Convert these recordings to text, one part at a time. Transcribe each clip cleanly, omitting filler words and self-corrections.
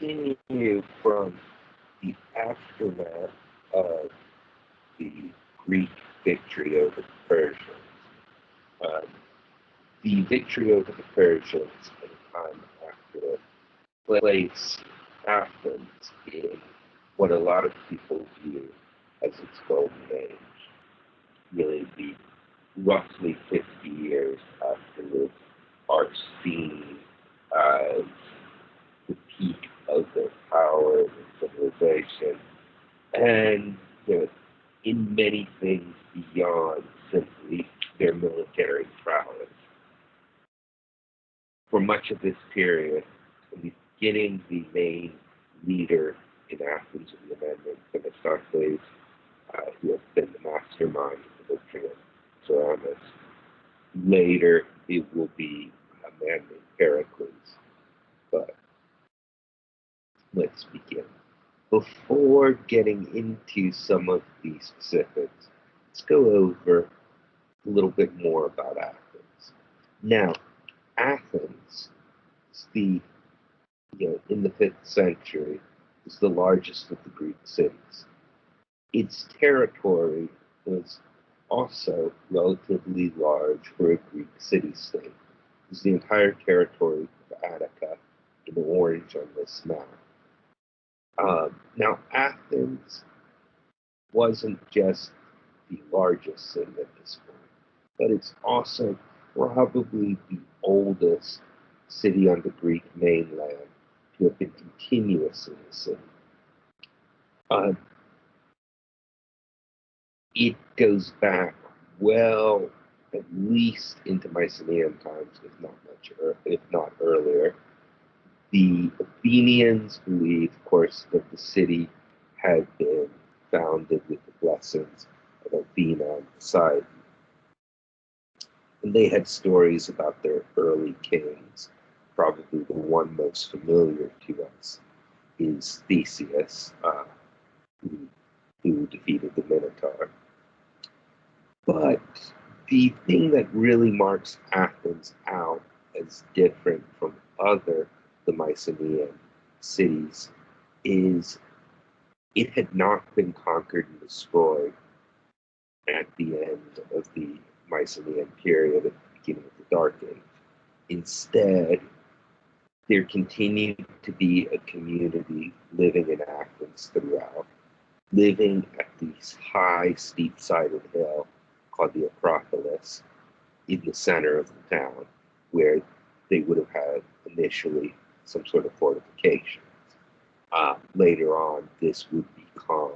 continue from the aftermath of the Greek victory over the Persians. Um, the victory over the Persians and time after it placed Athens in what a lot of people view as its golden age, really the roughly 50 years afterwards are seen as the peak of their power and civilization, and you know, in many things beyond simply their military prowess. For much of this period, in the beginning, the main leader in Athens of the Amendment, Themistocles, who has been the mastermind of the victory of Salamis. Later, it will be a man named Pericles. But let's begin. Before getting into some of the specifics, let's go over a little bit more about Athens. Now, Athens is in the 5th century, is the largest of the Greek cities. Its territory was also relatively large for a Greek city-state. It was the entire territory of Attica in orange on this map. Now, Athens wasn't just the largest city at this point, but it's also probably the oldest city on the Greek mainland to have been continuous in the city. It goes back well at least into Mycenaean times, if not earlier. The Athenians believe, of course, that the city had been founded with the blessings of Athena and Poseidon. And they had stories about their early kings. Probably the one most familiar to us is Theseus, who defeated the Minotaur. But the thing that really marks Athens out as different from the Mycenaean cities is it had not been conquered and destroyed at the end of the Mycenaean period, at the beginning of the Dark Age. Instead, there continued to be a community living in Athens throughout, living at this high, steep-sided hill called the Acropolis in the center of the town, where they would have had initially some sort of fortifications. Later on, this would become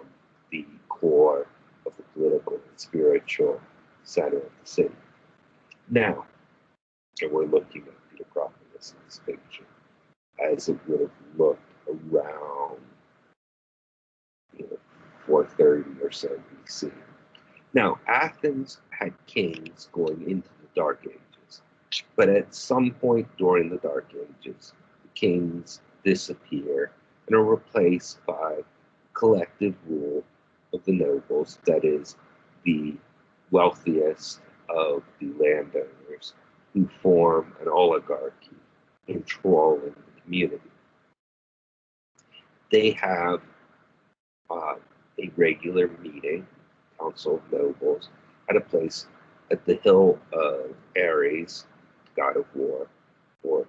the core of the political and spiritual center of the city. Now, we're looking at the Acropolis in this picture as it would have looked around 430 or so BC. Now, Athens had kings going into the Dark Ages, but at some point during the Dark Ages, the kings disappear and are replaced by collective rule of the nobles, that is, the wealthiest of the landowners, who form an oligarchy controlling the community. They have a regular meeting, council of nobles, at a place at the hill of Ares, god of war, or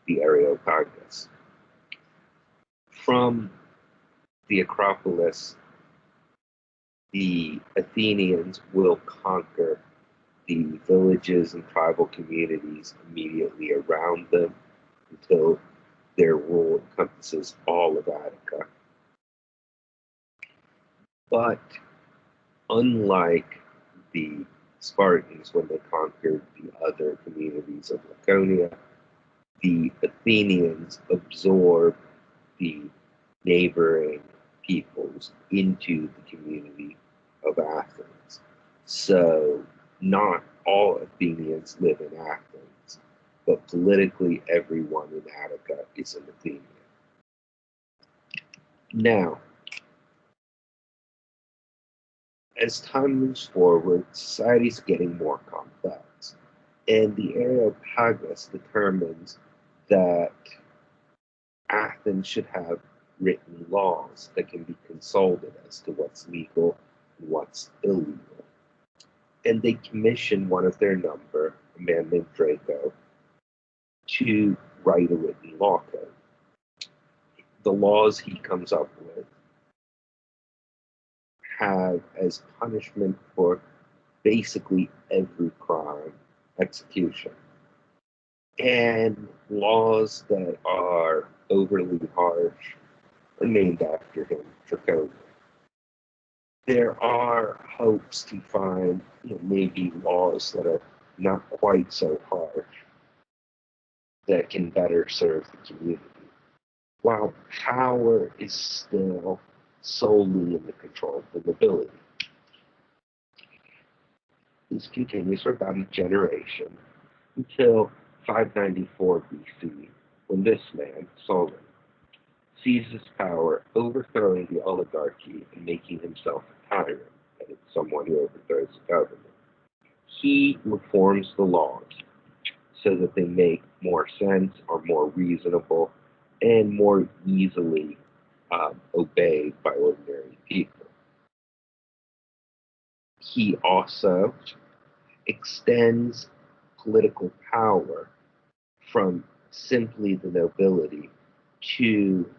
the Areopagus. From the Acropolis, the Athenians will conquer the villages and tribal communities immediately around them until their rule encompasses all of Attica. But unlike the Spartans when they conquered the other communities of Laconia, the Athenians absorbed the neighboring peoples into the community of Athens. So not all Athenians live in Athens, but politically everyone in Attica is an Athenian. Now, as time moves forward, society's getting more complex, and the Areopagus determines that Athens should have written laws that can be consulted as to what's legal and what's illegal. And they commissioned one of their number, a man named Draco, to write a written law code. The laws he comes up with have as punishment for basically every crime execution. And laws that are overly harsh are named after him, draconian. There are hopes to find maybe laws that are not quite so harsh that can better serve the community, while power is still solely in the control of the nobility. This continues for about a generation until 594 BC, when this man, Solon, seizes power, overthrowing the oligarchy and making himself a tyrant, and it's someone who overthrows the government. He reforms the laws so that they make more sense, are more reasonable, and more easily obeyed by ordinary people. He also extends political power from simply the nobility to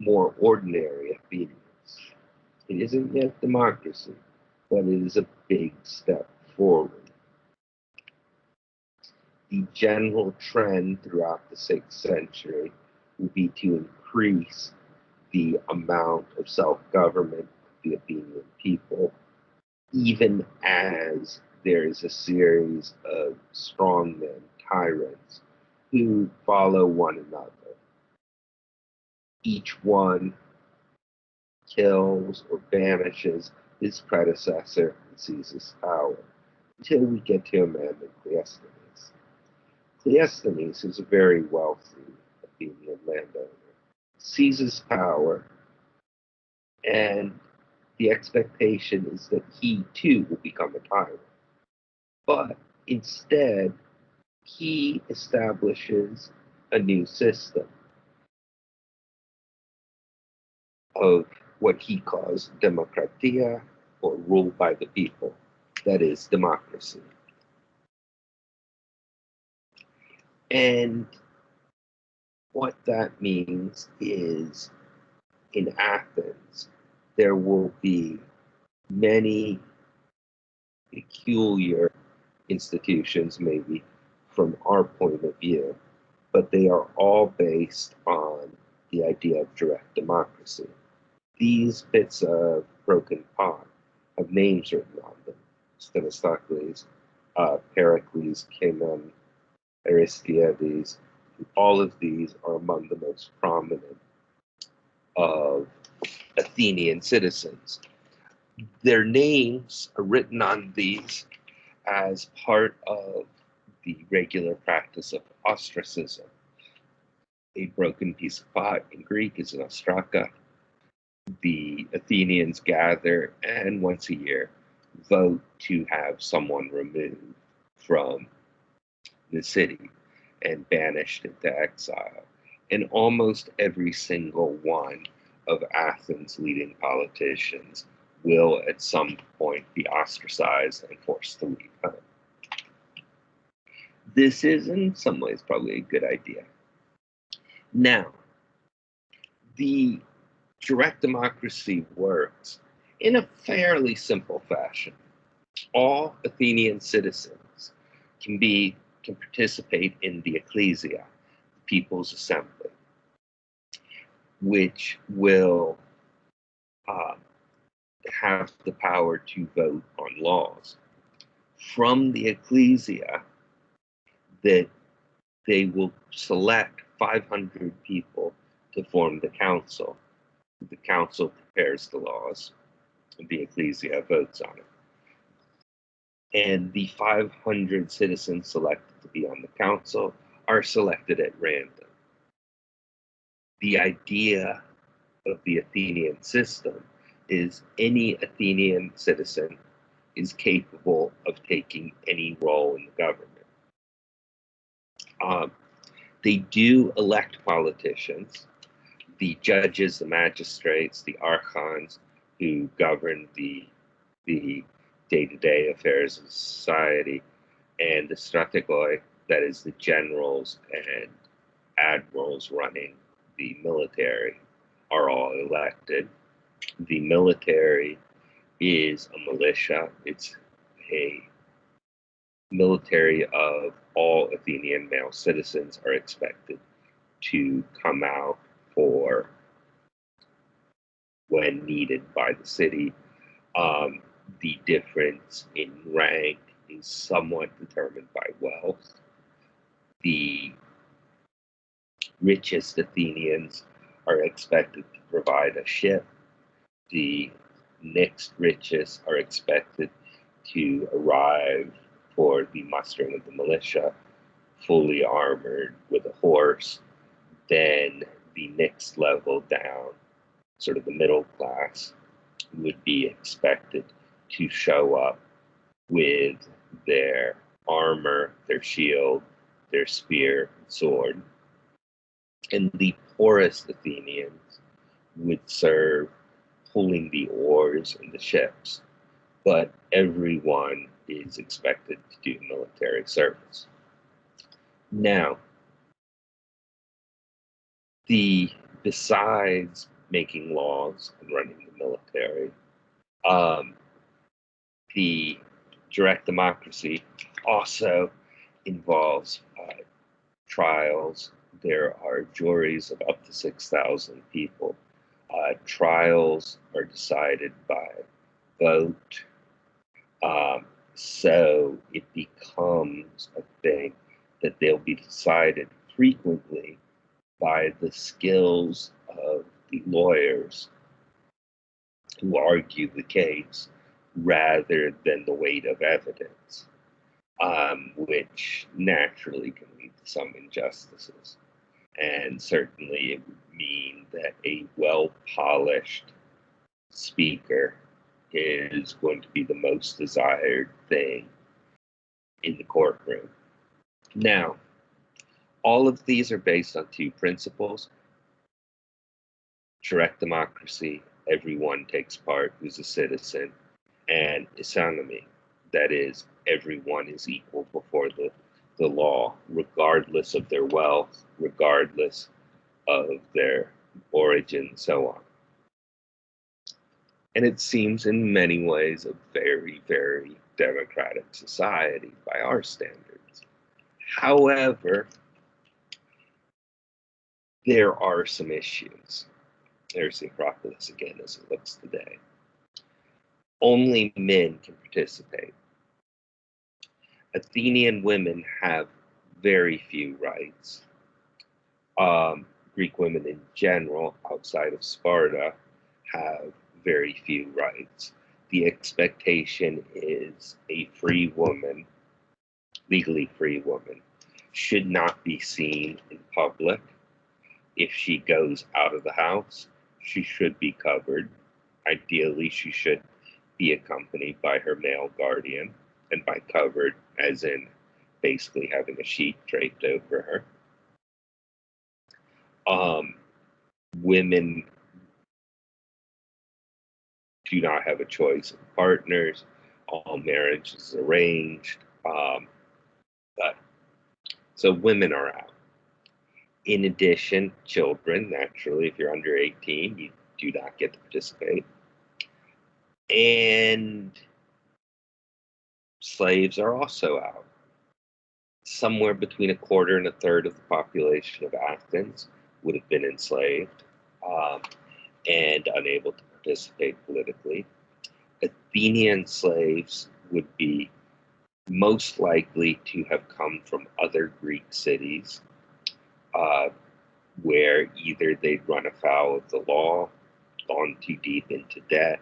more ordinary Athenians. It isn't yet democracy, but it is a big step forward. The general trend throughout the 6th century will be to increase the amount of self-government of the Athenian people, even as there is a series of strongmen, tyrants, who follow one another. Each one kills or banishes his predecessor and seizes power, until we get to a man named Cleisthenes. Cleisthenes is a very wealthy Athenian landowner, seizes power, and the expectation is that he too will become a tyrant. But instead, he establishes a new system of what he calls demokratia, or rule by the people, that is, democracy. And what that means is, in Athens, there will be many peculiar institutions, maybe from our point of view, but they are all based on the idea of direct democracy. These bits of broken pot have names written on them: Themistocles, Pericles, Cimon, Aristiades. All of these are among the most prominent of Athenian citizens. Their names are written on these as part of the regular practice of ostracism. A broken piece of pot in Greek is an ostraka. The Athenians gather and once a year vote to have someone removed from the city and banished into exile. And almost every single one of Athens' leading politicians will at some point be ostracized and forced to leave home. This is in some ways probably a good idea. Now, the direct democracy works in a fairly simple fashion. All Athenian citizens can participate in the ecclesia, the people's assembly, which will have the power to vote on laws. From the ecclesia, that they will select 500 people to form the council. The council prepares the laws, and the ecclesia votes on it. And the 500 citizens selected to be on the council are selected at random. The idea of the Athenian system is any Athenian citizen is capable of taking any role in the government. They do elect politicians, the judges, the magistrates, the archons who govern the day-to-day affairs of society, and the strategoi, that is the generals and admirals running the military, are all elected. The military is a militia. It's a military of all Athenian male citizens are expected to come out for when needed by the city. The difference in rank is somewhat determined by wealth. The richest Athenians are expected to provide a ship. The next richest are expected to arrive for the mustering of the militia, fully armored with a horse. Then the next level down, sort of the middle class, would be expected to show up with their armor, their shield, their spear, and sword. And the poorest Athenians would serve pulling the oars in the ships, but everyone is expected to do military service. Now, besides making laws and running the military, the direct democracy also involves trials. There are juries of up to 6,000 people. Trials are decided by vote. So it becomes a thing that they'll be decided frequently by the skills of the lawyers who argue the case rather than the weight of evidence, which naturally can lead to some injustices. And certainly it would mean that a well-polished speaker is going to be the most desired thing in the courtroom. Now, all of these are based on two principles: direct democracy, everyone takes part who's a citizen, and isonomy, that is, everyone is equal before the law, regardless of their wealth, regardless of their origin, so on. And it seems in many ways a very, very democratic society by our standards. However, there are some issues. There's the Acropolis again as it looks today. Only men can participate. Athenian women have very few rights. Greek women in general, outside of Sparta, have very few rights. The expectation is a free woman, legally free woman, should not be seen in public. If she goes out of the house, she should be covered. Ideally, she should be accompanied by her male guardian, and by covered, as in basically having a sheet draped over her. Women do not have a choice of partners. All marriage is arranged. So women are out. In addition, children, naturally, if you're under 18, you do not get to participate. And slaves are also out. Somewhere between a quarter and a third of the population of Athens would have been enslaved and unable to participate politically. Athenian slaves would be most likely to have come from other Greek cities where either they'd run afoul of the law, gone too deep into debt,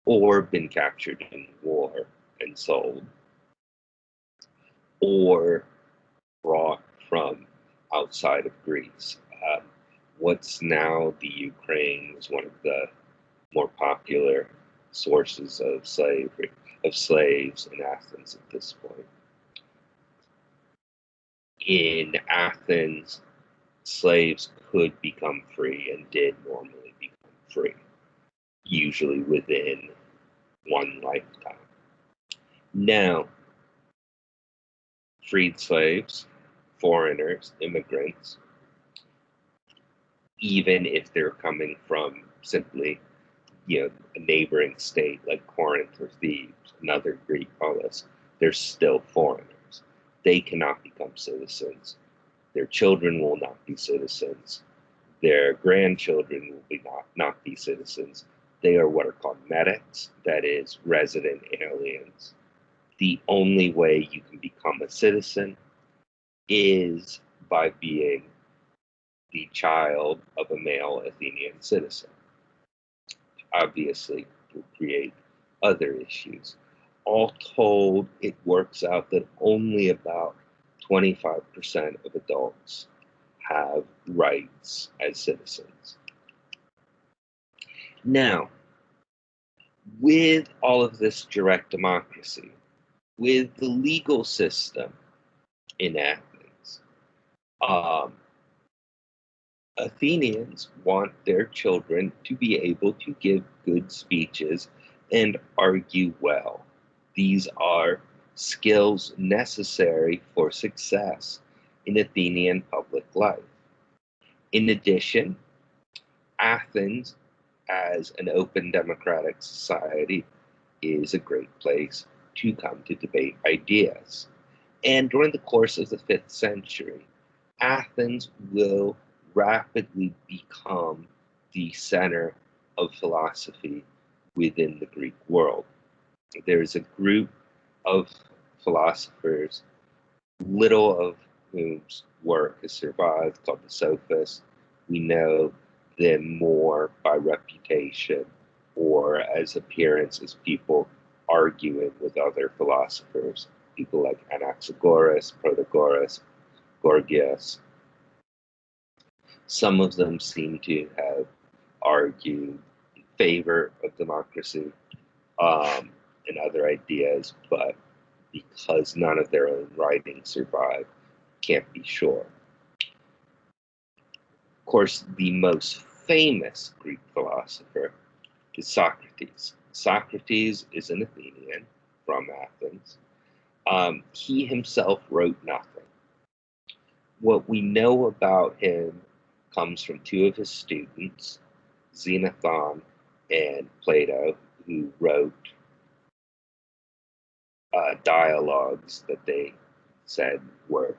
or been captured in war and sold, or brought from outside of Greece. What's now the Ukraine is one of the more popular sources of slaves in Athens at this point. In Athens, slaves could become free and did normally become free, usually within one lifetime. Now, freed slaves, foreigners, immigrants, even if they're coming from simply, a neighboring state like Corinth or Thebes, another Greek polis, they're still foreigners. They cannot become citizens. Their children will not be citizens. Their grandchildren will not be citizens. They are what are called metics, that is, resident aliens. The only way you can become a citizen is by being the child of a male Athenian citizen. Obviously, will create other issues. All told, it works out that only about 25% of adults have rights as citizens. Now, with all of this direct democracy, with the legal system in Athens, Athenians want their children to be able to give good speeches and argue well. These are skills necessary for success in Athenian public life. In addition, Athens, as an open democratic society, is a great place to come to debate ideas. And during the course of the 5th century, Athens will rapidly become the center of philosophy within the Greek world. There's a group of philosophers, little of whose work has survived, called the Sophists. We know them more by reputation or as appearance as people arguing with other philosophers, people like Anaxagoras, Protagoras, Gorgias. Some of them seem to have argued in favor of democracy and other ideas, but because none of their own writings survive, can't be sure. Of course, the most famous Greek philosopher is Socrates. Socrates is an Athenian from Athens. He himself wrote nothing. What we know about him comes from two of his students, Xenophon and Plato, who wrote dialogues that they said were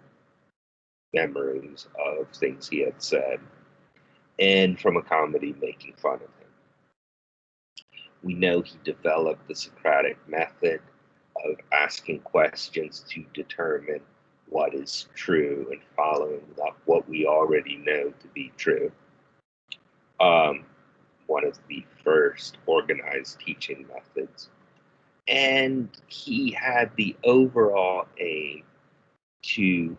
memories of things he had said, and from a comedy making fun of him. We know he developed the Socratic method of asking questions to determine what is true and following up what we already know to be true. One of the first organized teaching methods. And he had the overall aim to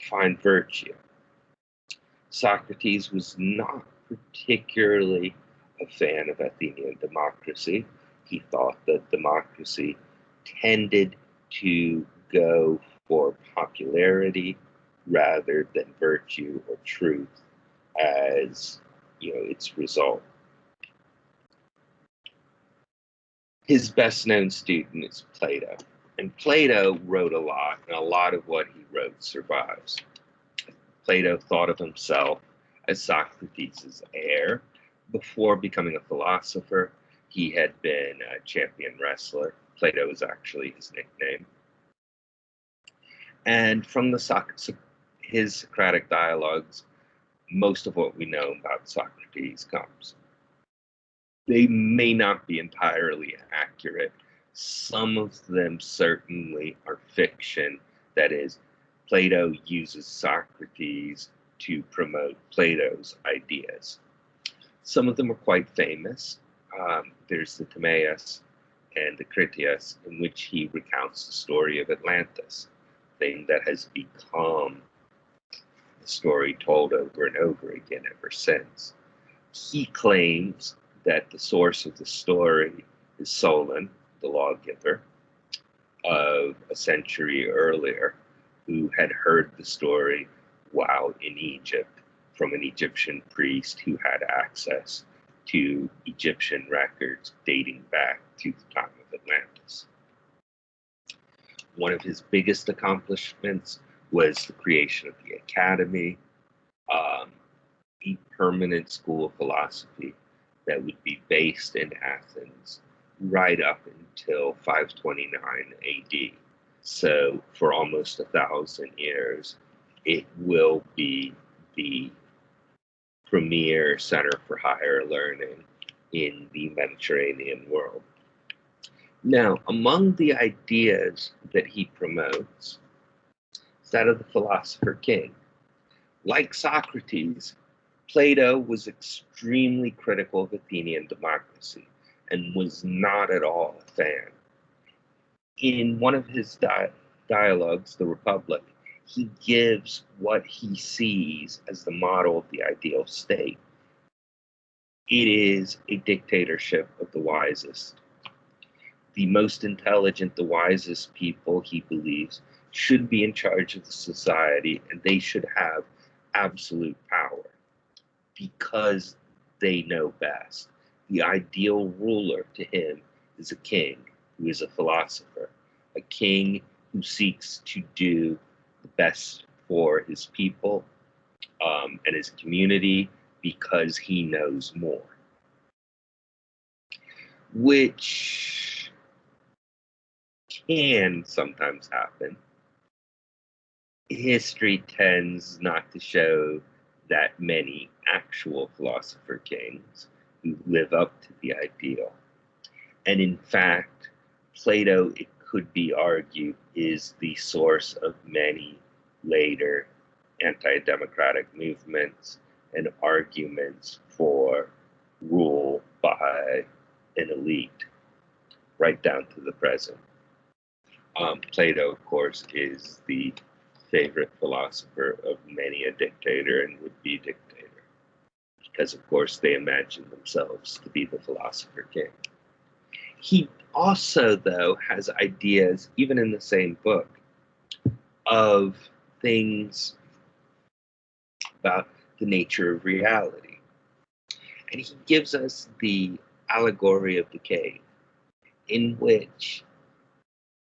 find virtue. Socrates was not particularly a fan of Athenian democracy. He thought that democracy tended to go for popularity rather than virtue or truth as its result. His best known student is Plato, and Plato wrote a lot, and a lot of what he wrote survives. Plato thought of himself as Socrates' heir. Before becoming a philosopher, he had been a champion wrestler. Plato is actually his nickname. And from his Socratic dialogues, most of what we know about Socrates comes. They may not be entirely accurate. Some of them certainly are fiction. That is, Plato uses Socrates to promote Plato's ideas. Some of them are quite famous. There's the Timaeus and the Critias, in which he recounts the story of Atlantis, a thing that has become the story told over and over again ever since. He claims that the source of the story is Solon, the lawgiver of a century earlier, who had heard the story while in Egypt from an Egyptian priest who had access to Egyptian records dating back to the time of Atlantis. One of his biggest accomplishments was the creation of the academy, a permanent school of philosophy that would be based in Athens right up until 529 AD. So for almost 1,000 years, it will be the premier center for higher learning in the Mediterranean world. Now, among the ideas that he promotes is that of the philosopher king. Like Socrates, Plato was extremely critical of Athenian democracy and was not at all a fan. In one of his dialogues, The Republic, he gives what he sees as the model of the ideal state. It is a dictatorship of the wisest. The most intelligent, the wisest people, he believes, should be in charge of the society, and they should have absolute power because they know best. The ideal ruler to him is a king who is a philosopher, a king who seeks to do the best for his people and his community because he knows more, which can sometimes happen. History tends not to show that many actual philosopher kings who live up to the ideal. And in fact, Plato, it could be argued, is the source of many later anti-democratic movements and arguments for rule by an elite, right down to the present. Plato, of course, is the favorite philosopher of many a dictator and would-be dictator, because, of course, they imagine themselves to be the philosopher king. He also, though, has ideas, even in the same book, of things about the nature of reality. And he gives us the allegory of the cave, in which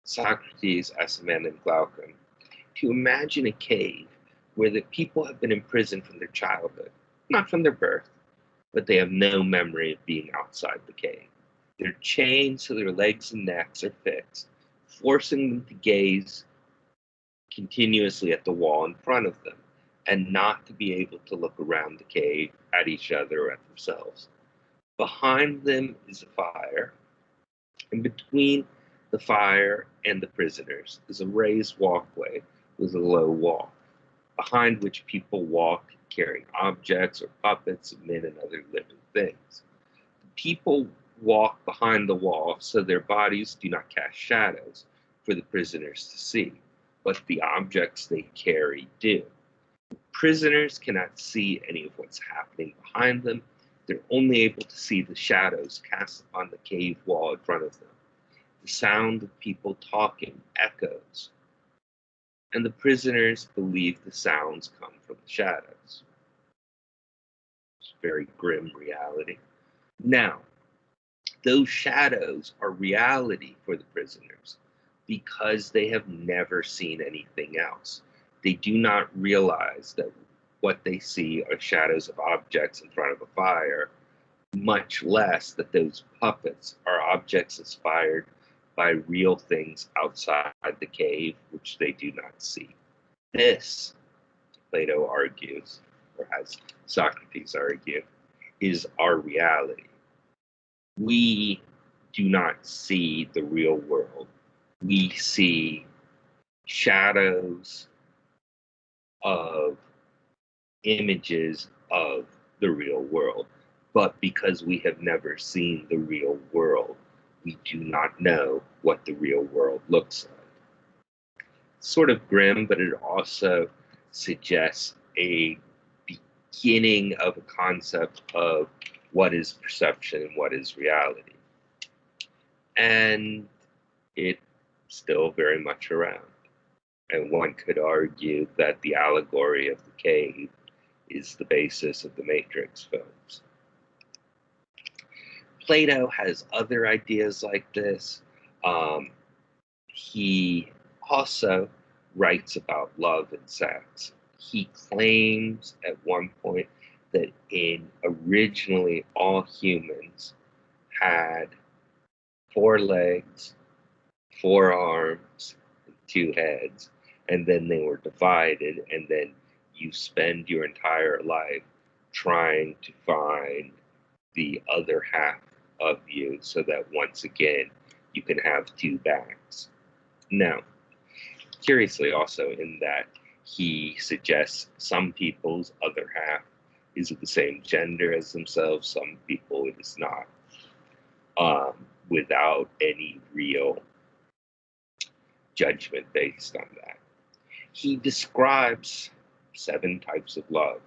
Socrates asks a man named Glaucon to imagine a cave where the people have been imprisoned from their childhood, not from their birth, but they have no memory of being outside the cave. They're chained so their legs and necks are fixed, forcing them to gaze continuously at the wall in front of them and not to be able to look around the cave at each other or at themselves. Behind them is a fire, and between the fire and the prisoners is a raised walkway with a low wall, behind which people walk carrying objects or puppets of men and other living things. The people walk behind the wall so their bodies do not cast shadows for the prisoners to see, but the objects they carry do. Prisoners cannot see any of what's happening behind them. They're only able to see the shadows cast upon the cave wall in front of them. The sound of people talking echoes, and the prisoners believe the sounds come from the shadows. It's a very grim reality. Now, those shadows are reality for the prisoners because they have never seen anything else. They do not realize that what they see are shadows of objects in front of a fire, much less that those puppets are objects inspired by real things outside the cave, which they do not see. This, Plato argues, or has Socrates argue, is our reality. We do not see the real world. We see shadows of images of the real world. But because we have never seen the real world, we do not know what the real world looks like. It's sort of grim, but it also suggests a beginning of a concept of what is perception and what is reality. And it's still very much around. And one could argue that the allegory of the cave is the basis of the Matrix films. Plato has other ideas like this. He also writes about love and sex. He claims at one point that originally all humans had 4 legs, 4 arms, and 2 heads, and then they were divided, and then you spend your entire life trying to find the other half of you so that once again you can have 2 backs. Now, curiously also in that he suggests some people's other half is of the same gender as themselves, some people it is not, without any real judgment based on that. He describes 7 types of love,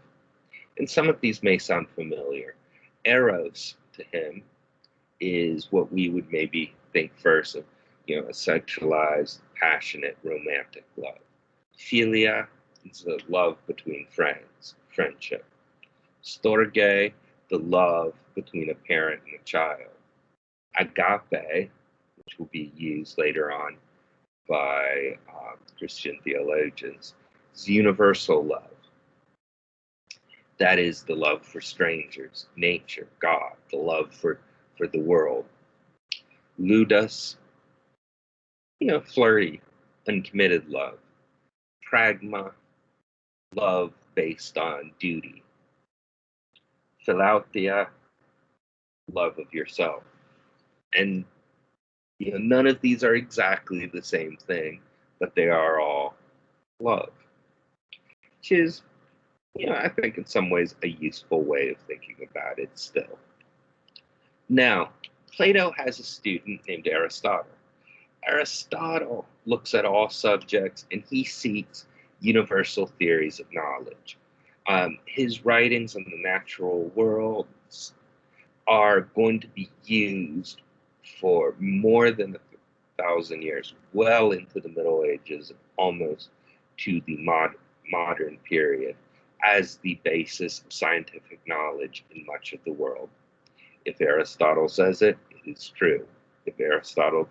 and some of these may sound familiar. Eros to him is what we would maybe think first of, a sexualized, passionate, romantic love. Philia is the love between friends, friendship. Storge, the love between a parent and a child. Agape, which will be used later on by Christian theologians, is universal love. That is the love for strangers, nature, God, the love for the world. Ludus, flirty, uncommitted love. Pragma, love based on duty. Philautia, love of yourself. And none of these are exactly the same thing, but they are all love, which is, I think in some ways a useful way of thinking about it still. Now, Plato has a student named Aristotle. Aristotle looks at all subjects and he seeks universal theories of knowledge. His writings on the natural worlds are going to be used for more than 1,000 years, well into the Middle Ages, almost to the modern period, as the basis of scientific knowledge in much of the world. If Aristotle says it, it is true. If Aristotle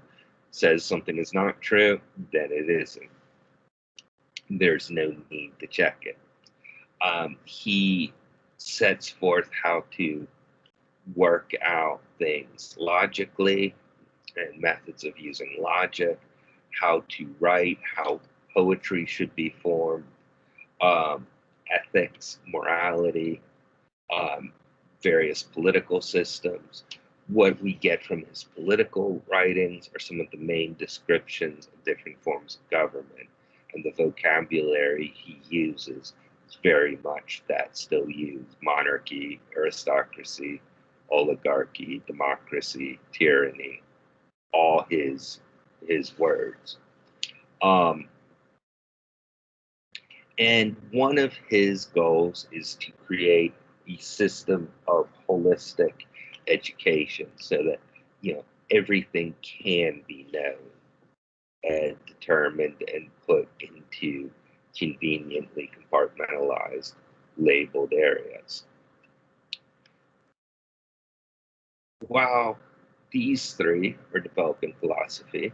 says something is not true, then it isn't. There's no need to check it. He sets forth how to work out things logically and methods of using logic, how to write, how poetry should be formed, ethics, morality, various political systems. What we get from his political writings are some of the main descriptions of different forms of government, and the vocabulary he uses is very much that still used: monarchy, aristocracy, oligarchy, democracy, tyranny, all his words. And one of his goals is to create a system of holistic education so that everything can be known and determined and put into conveniently compartmentalized, labeled areas. While these 3 are developing philosophy,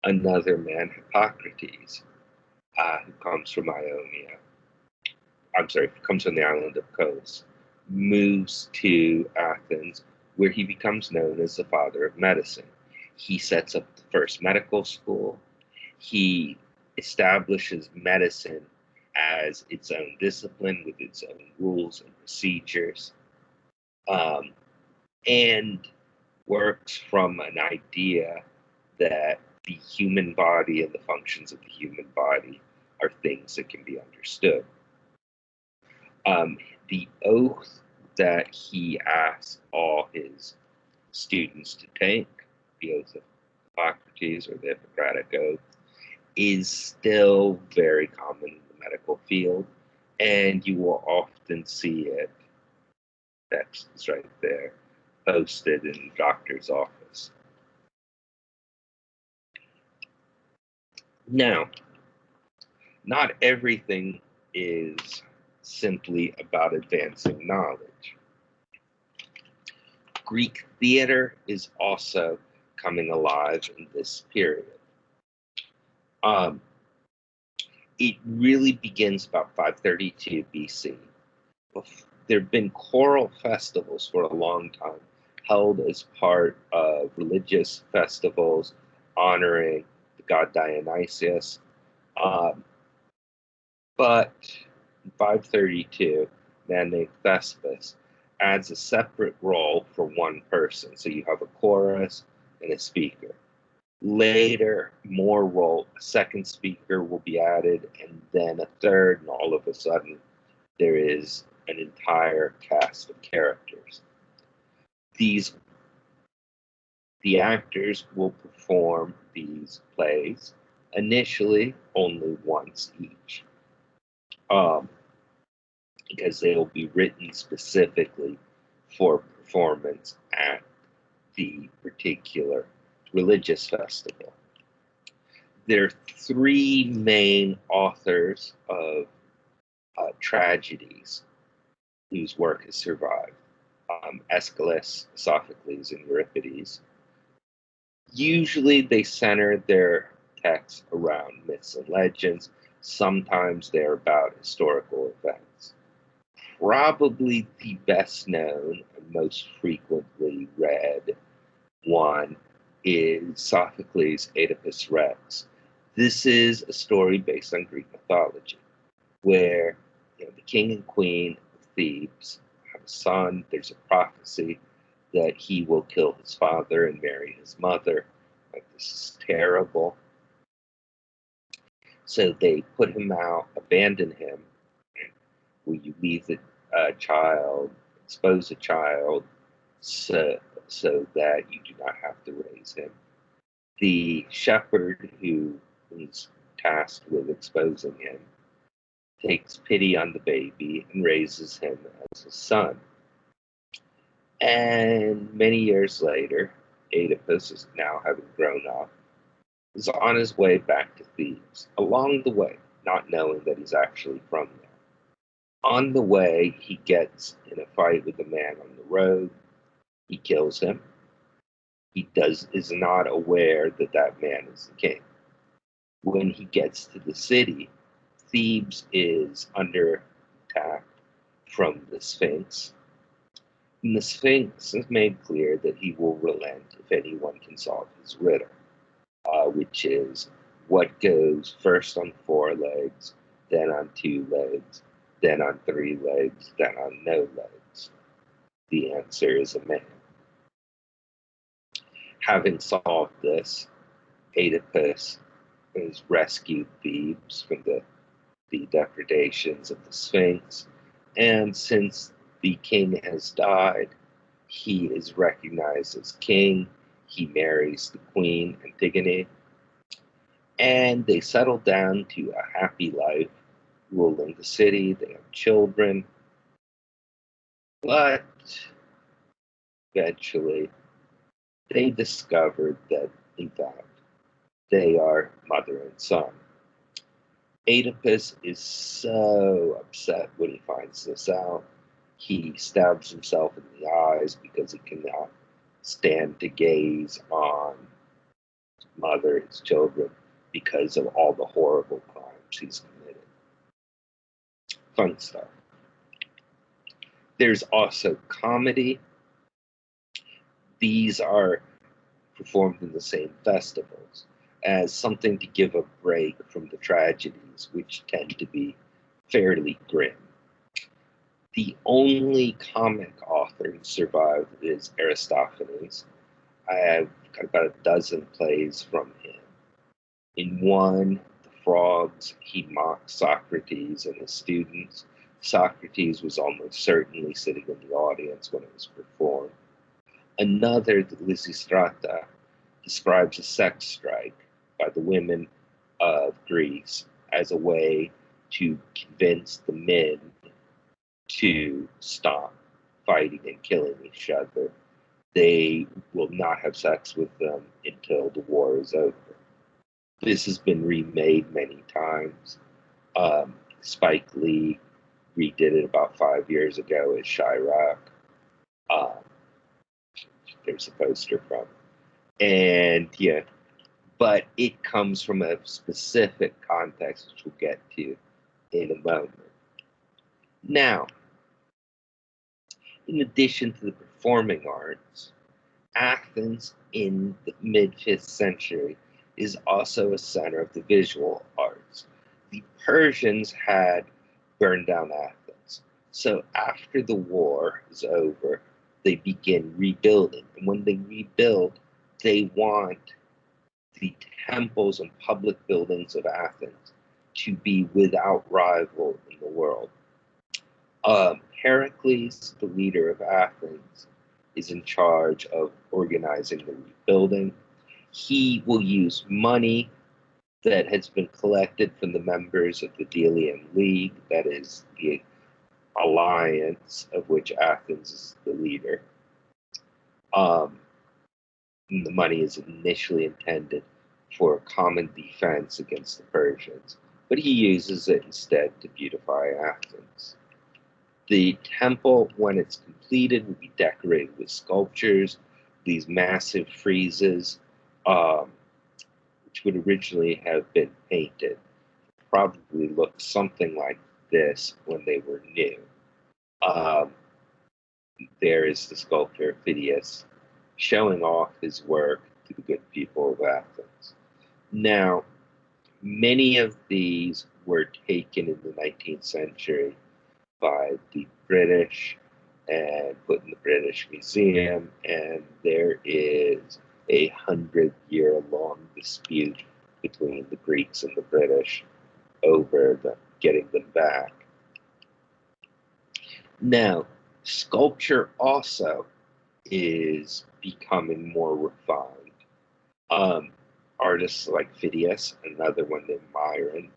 another man, Hippocrates, who comes from comes from the island of Kos, moves to Athens, where he becomes known as the father of medicine. He sets up the first medical school. He establishes medicine as its own discipline with its own rules and procedures, and works from an idea that the human body and the functions of the human body are things that can be understood. The oath that he asks all his students to take, the oath of Hippocrates or the Hippocratic Oath, is still very common in the medical field, and you will often see it, text is right there, posted in the doctor's office. Now, not everything is simply about advancing knowledge. Greek theater is also coming alive in this period. Um, it really begins about 532 BC. There have been choral festivals for a long time, held as part of religious festivals honoring the god Dionysius. But in 532, a man named Thespis adds a separate role for one person. So you have a chorus and a speaker. Later, a second speaker will be added, and then a third, and all of a sudden, there is an entire cast of characters. The actors will perform these plays initially only once each, because they will be written specifically for performance at the particular religious festival. There are three main authors of tragedies whose work has survived: Aeschylus, Sophocles, and Euripides. Usually they center their texts around myths and legends. Sometimes they're about historical events. Probably the best known and most frequently read one is Sophocles' Oedipus Rex. This is a story based on Greek mythology, where the king and queen of Thebes have a son. There's a prophecy that he will kill his father and marry his mother. Like, this is terrible. So they put him out, abandon him. Will you leave the child, expose a child, so that you do not have to raise him? The shepherd who is tasked with exposing him takes pity on the baby and raises him as a son. And many years later, Oedipus is now having grown up, is on his way back to Thebes. Along the way, not knowing that he's actually from there. On the way, he gets in a fight with a man on the road. He kills him. He is not aware that that man is the king. When he gets to the city, Thebes is under attack from the Sphinx. And the Sphinx has made clear that he will relent if anyone can solve his riddle, which is what goes first on 4 legs, then on 2 legs, then on 3 legs, then on no legs. The answer is a man. Having solved this, Oedipus has rescued Thebes from the depredations of the Sphinx, and since the king has died, he is recognized as king. He marries the queen, Antigone, and they settle down to a happy life, ruling the city. They have children, but eventually they discovered that, in fact, they are mother and son. Oedipus is so upset when he finds this out. He stabs himself in the eyes because he cannot stand to gaze on his mother, his children, because of all the horrible crimes he's committed. Fun stuff. There's also comedy. These are performed in the same festivals as something to give a break from the tragedies, which tend to be fairly grim. The only comic author who survived is Aristophanes. I have got about a dozen plays from him. In one, The Frogs, he mocks Socrates and his students. Socrates was almost certainly sitting in the audience when it was performed. Another, the Lysistrata, describes a sex strike by the women of Greece as a way to convince the men to stop fighting and killing each other. They will not have sex with them until the war is over. This has been remade many times. Spike Lee redid it about 5 years ago, is Chirac. Uh, there's a poster from. And yeah, but it comes from a specific context, which we'll get to in a moment. Now, in addition to the performing arts, Athens in the mid 5th century is also a center of the visual arts. The Persians had burned down Athens. So after the war is over, they begin rebuilding. And when they rebuild, they want the temples and public buildings of Athens to be without rival in the world. Heracles, the leader of Athens, is in charge of organizing the rebuilding. He will use money that has been collected from the members of the Delian League, that is the alliance of which Athens is the leader. The money is initially intended for common defense against the Persians, but he uses it instead to beautify Athens. The temple, when it's completed, will be decorated with sculptures, these massive friezes, which would originally have been painted, probably looked something like this when they were new. There is the sculptor Phidias showing off his work to the good people of Athens. Now, many of these were taken in the 19th century by the British and put in the British Museum, and there is a 100-year-long dispute between the Greeks and the British over getting them back. Now, sculpture also is becoming more refined. Artists like Phidias, another one named Myron,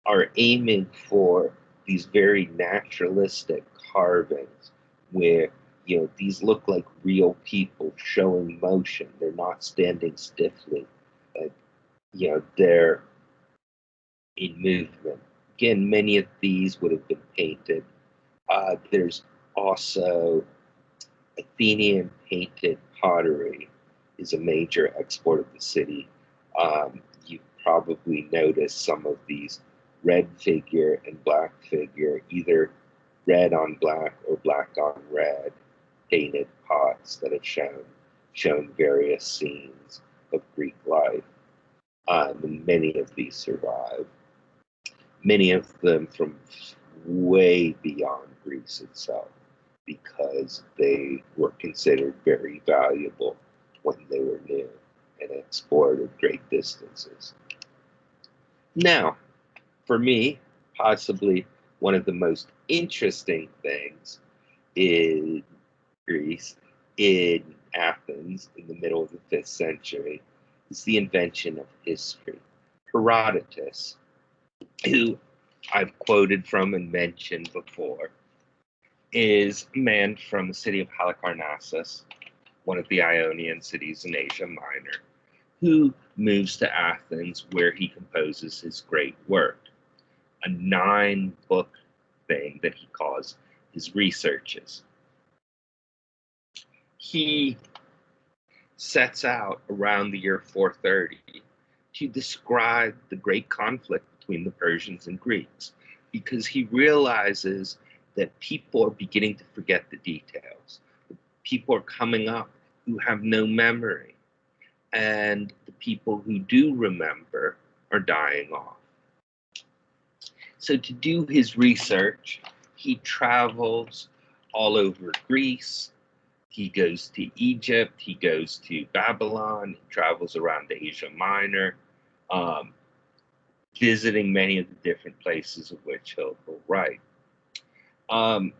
are aiming for these very naturalistic carvings where, these look like real people showing motion. They're not standing stiffly. They're in movement. Again, many of these would have been painted. There's also Athenian painted pottery is a major export of the city. You've probably noticed some of these red figure and black figure, either red on black or black on red, painted pots that have shown various scenes of Greek life. And many of these survive. Many of them from way beyond Greece itself, because they were considered very valuable when they were new and exported great distances. Now, for me, possibly one of the most interesting things in Greece, in Athens, in the middle of the 5th century, is the invention of history. Herodotus, who I've quoted from and mentioned before, is a man from the city of Halicarnassus, one of the Ionian cities in Asia Minor, who moves to Athens, where he composes his great work, a 9-book thing that he calls his Researches. He sets out around the year 430 to describe the great conflict between the Persians and Greeks, because he realizes that people are beginning to forget the details. People are coming up who have no memory, and the people who do remember are dying off. So to do his research, he travels all over Greece. He goes to Egypt, he goes to Babylon, he travels around Asia Minor, visiting many of the different places of which he'll write. And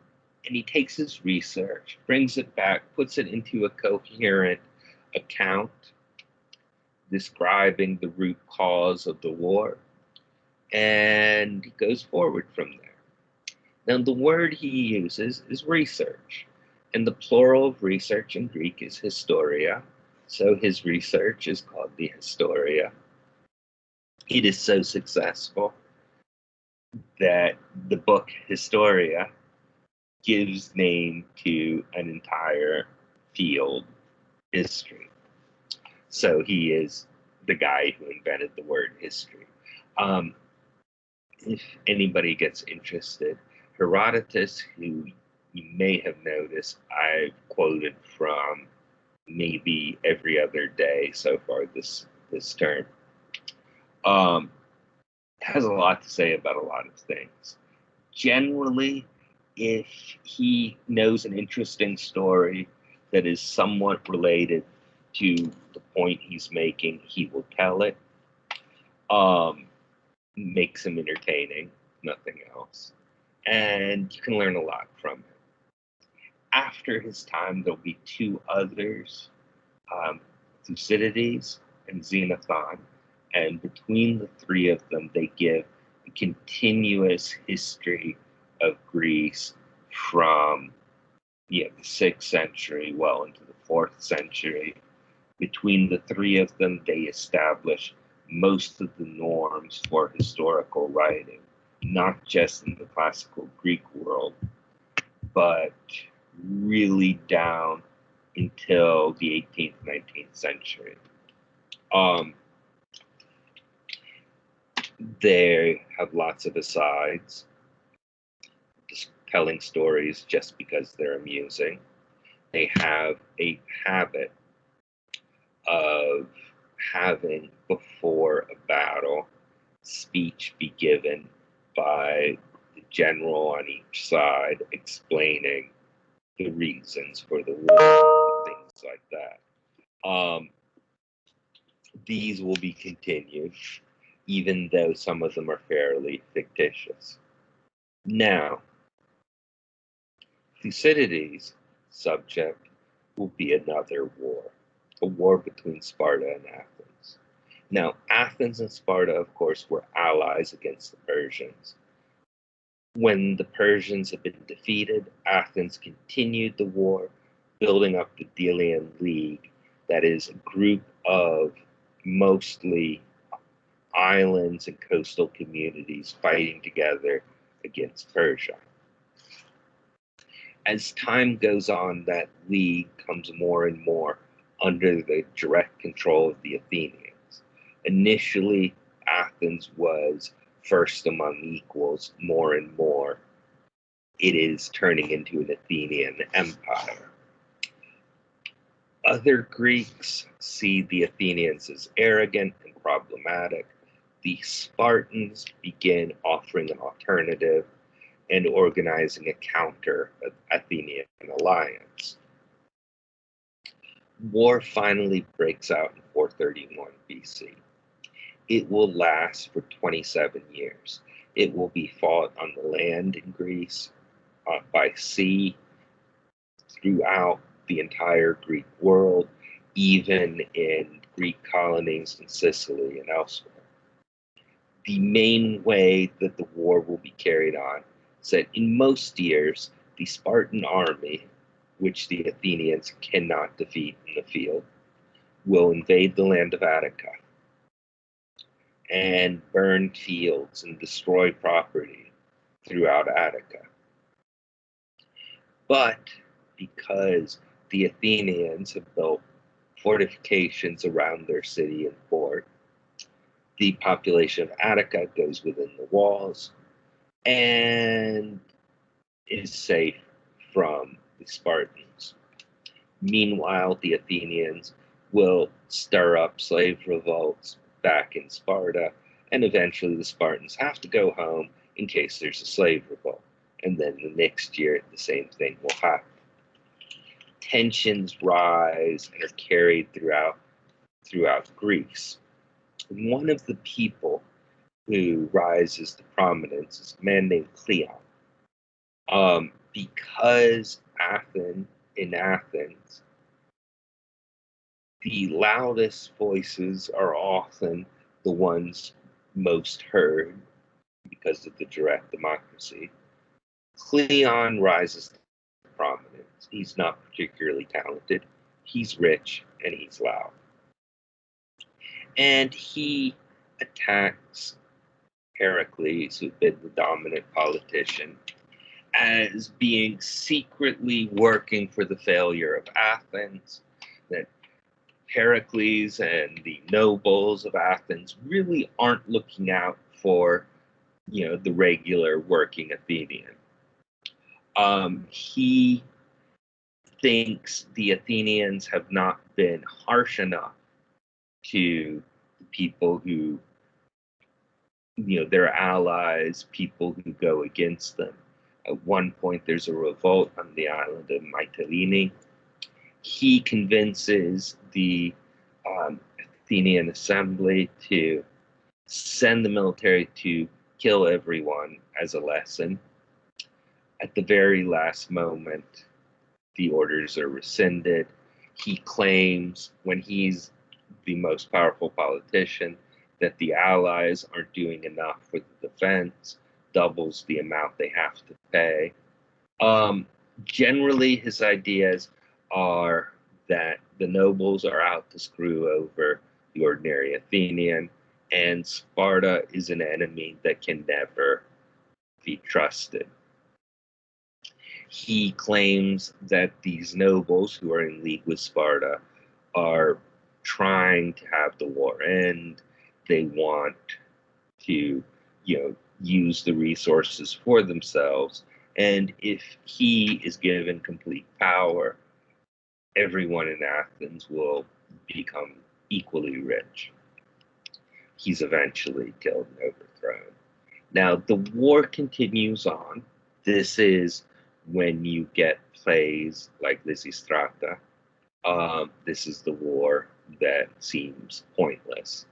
he takes his research, brings it back, puts it into a coherent account describing the root cause of the war, and he goes forward from there. Now, the word he uses is research, and the plural of research in Greek is historia, so his research is called the Historia. It is so successful that the book Historia gives name to an entire field, history. So he is the guy who invented the word history. Um, if anybody gets interested, Herodotus, who you may have noticed I've quoted from maybe every other day so far this term, um, has a lot to say about a lot of things. Generally, if he knows an interesting story that is somewhat related to the point he's making, he will tell it. Makes him entertaining, nothing else. And you can learn a lot from it. After his time, there'll be two others, Thucydides and Xenophon. And between the three of them, they give a continuous history of Greece from the 6th century well into the 4th century. Between the three of them, they establish most of the norms for historical writing, not just in the classical Greek world, but really down until the 18th, 19th century. They have lots of asides, just telling stories just because they're amusing. They have a habit of having, before a battle, speech be given by the general on each side explaining the reasons for the war, things like that. These will be continued, even though some of them are fairly fictitious. Now, Thucydides' subject will be another war, a war between Sparta and Athens. Now, Athens and Sparta, of course, were allies against the Persians. When the Persians had been defeated, Athens continued the war, building up the Delian League, that is a group of mostly islands and coastal communities fighting together against Persia. As time goes on, that league comes more and more under the direct control of the Athenians. Initially, Athens was first among equals. More and more, it is turning into an Athenian empire. Other Greeks see the Athenians as arrogant and problematic. The Spartans begin offering an alternative and organizing a counter Athenian alliance. War finally breaks out in 431 BC. It will last for 27 years. It will be fought on the land in Greece, by sea, throughout the entire Greek world, even in Greek colonies in Sicily and elsewhere. The main way that the war will be carried on is that in most years, the Spartan army, which the Athenians cannot defeat in the field, will invade the land of Attica and burn fields and destroy property throughout Attica. But because the Athenians have built fortifications around their city and port, the population of Attica goes within the walls and is safe from the Spartans. Meanwhile, the Athenians will stir up slave revolts back in Sparta, and eventually the Spartans have to go home in case there's a slave revolt. And then the next year, the same thing will happen. Tensions rise and are carried throughout Greece. One of the people who rises to prominence is a man named Cleon. Because in Athens, the loudest voices are often the ones most heard because of the direct democracy. Cleon rises to prominence. He's not particularly talented. He's rich and he's loud. And he attacks Pericles, who'd been the dominant politician, as being secretly working for the failure of Athens, that Pericles and the nobles of Athens really aren't looking out for, the regular working Athenian. He thinks the Athenians have not been harsh enough to people who, their allies, people who go against them. At one point, there's a revolt on the island of Mytilene. He convinces the Athenian assembly to send the military to kill everyone as a lesson. At the very last moment, the orders are rescinded. He claims, when he's the most powerful politician, that the allies aren't doing enough for the defense, doubles the amount they have to pay. Generally, his ideas are that the nobles are out to screw over the ordinary Athenian, and Sparta is an enemy that can never be trusted. He claims that these nobles who are in league with Sparta are trying to have the war end. They want to, use the resources for themselves. And if he is given complete power, everyone in Athens will become equally rich. He's eventually killed and overthrown. Now, the war continues on. This is when you get plays like Lysistrata. This is the war that seems pointless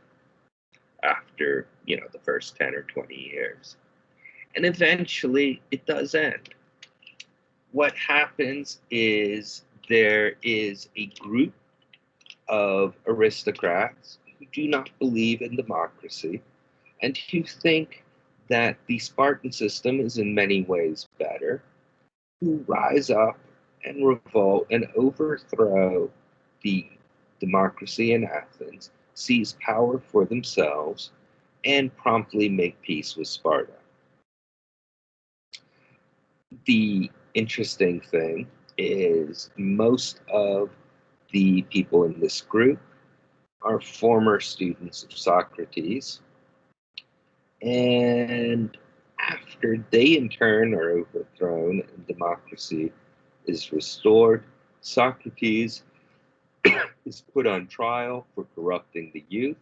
after, the first 10 or 20 years. And eventually it does end. What happens is there is a group of aristocrats who do not believe in democracy and who think that the Spartan system is in many ways better, who rise up and revolt and overthrow the democracy in Athens, seize power for themselves, and promptly make peace with Sparta. The interesting thing is most of the people in this group are former students of Socrates, and after they in turn are overthrown and democracy is restored, Socrates is put on trial for corrupting the youth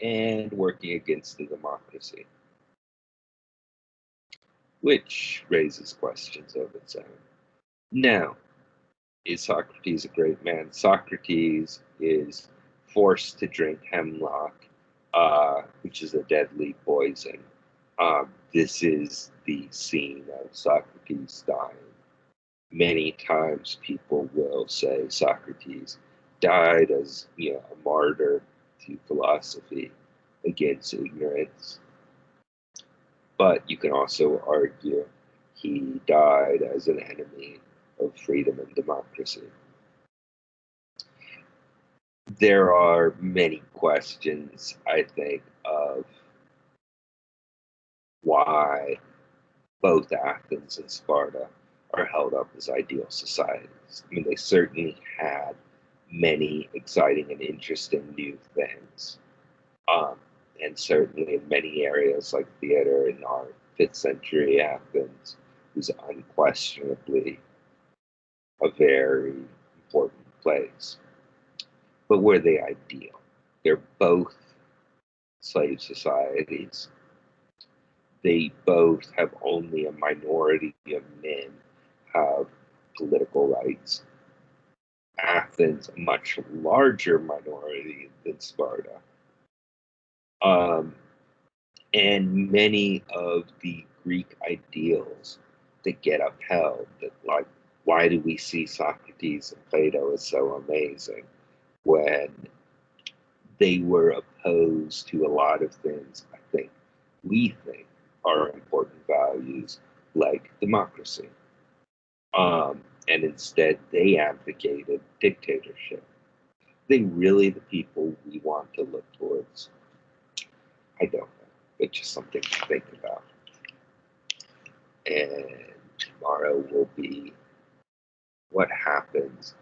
and working against the democracy, which raises questions of its own. Now, is Socrates a great man? Socrates is forced to drink hemlock, which is a deadly poison. This is the scene of Socrates dying. Many times people will say Socrates died as a martyr to philosophy against ignorance. But you can also argue he died as an enemy of freedom and democracy. There are many questions, I think, of why both Athens and Sparta are held up as ideal societies. I mean, they certainly had many exciting and interesting new things. And certainly in many areas like theater and art, 5th century Athens was unquestionably a very important place. But were they ideal? They're both slave societies. They both have only a minority of men have political rights. Athens, a much larger minority than Sparta. And many of the Greek ideals that get upheld, that like, why do we see Socrates and Plato as so amazing when they were opposed to a lot of things we think are important values like democracy. And instead they advocated dictatorship. Are they really the people we want to look towards? I don't know. It's just something to think about. And tomorrow will be what happens